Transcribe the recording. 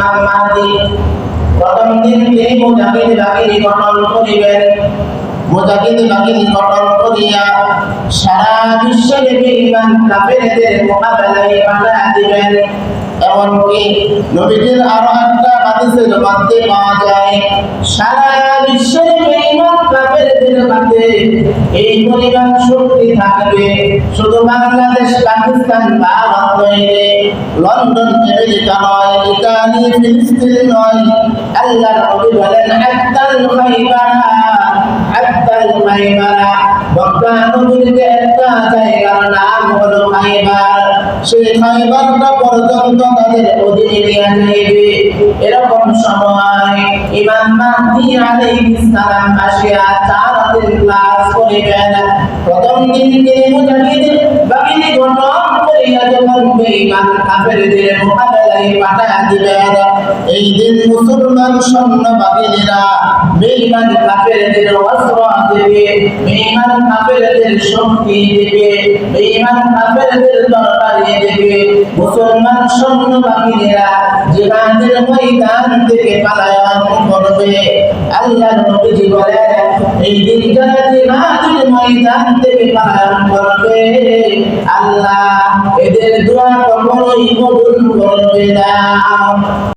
ইমাম মাহদী। প্রথম দিন তিনি মুজাহিদ বাহিনী গঠন করিবেন। মুজাহিদ বাহিনী গঠন করিয়া সারা বিশ্বের বেঈমান কাফেরদের মোকাবেলায় পাঠা দিবেন। এমনকি নবীজির আরো একটা হাদিসের মধ্যে পাওয়া যায়, সারা বিশ্বের বেঈমান কাফেরদের মধ্যে এই পরিমাণ শক্তি থাকবে, শুধু বাংলাদেশ, পাকিস্তান, ভারত নয়, লন্ডন, আমেরিকা নয়, ইতালি, ফিলিস্তিন নয়, আল্লাহ নবী বলেন হাত্তাল খাইবারা, হাত্তাল খাইবারা। মক্কা নবীর একটা জায়গার নাম হলো খাইবার, সেই খাইবারটা পর্যন্ত তাদের অধীনে নিয়ে যাইবে। এরকম সময় ইমাম মাহদী আলাইহিস সালাম আসিয়া 4 দিন ক্লাস করিবেন। প্রথম দিন তিনি মুজাহিদ বাহিনী গঠন করিয়া যখন বেঈমান কাফেরদের মোকাবেলায় পাঠা দিবেন, এই দিন মুসলমান সৈন্য বাহিনীরা বেঈমান কাফেরদের অস্ত্র দেবে, বেঈমান কাফেরদের শক্তি দেবে, বেঈমান কাফেরদের তরবারি দেবে। মুসলমান সৈন্য বাহিনীরা জিহাদের ময়দান থেকে পলায়ন করবে। আল্লাহর নবীজি বলেন এই দিন যারা জিহাদের ময়দান থেকে পলায়ন করবে, আল্লাহ এদের দোয়া কখনোই কবুল করবে না।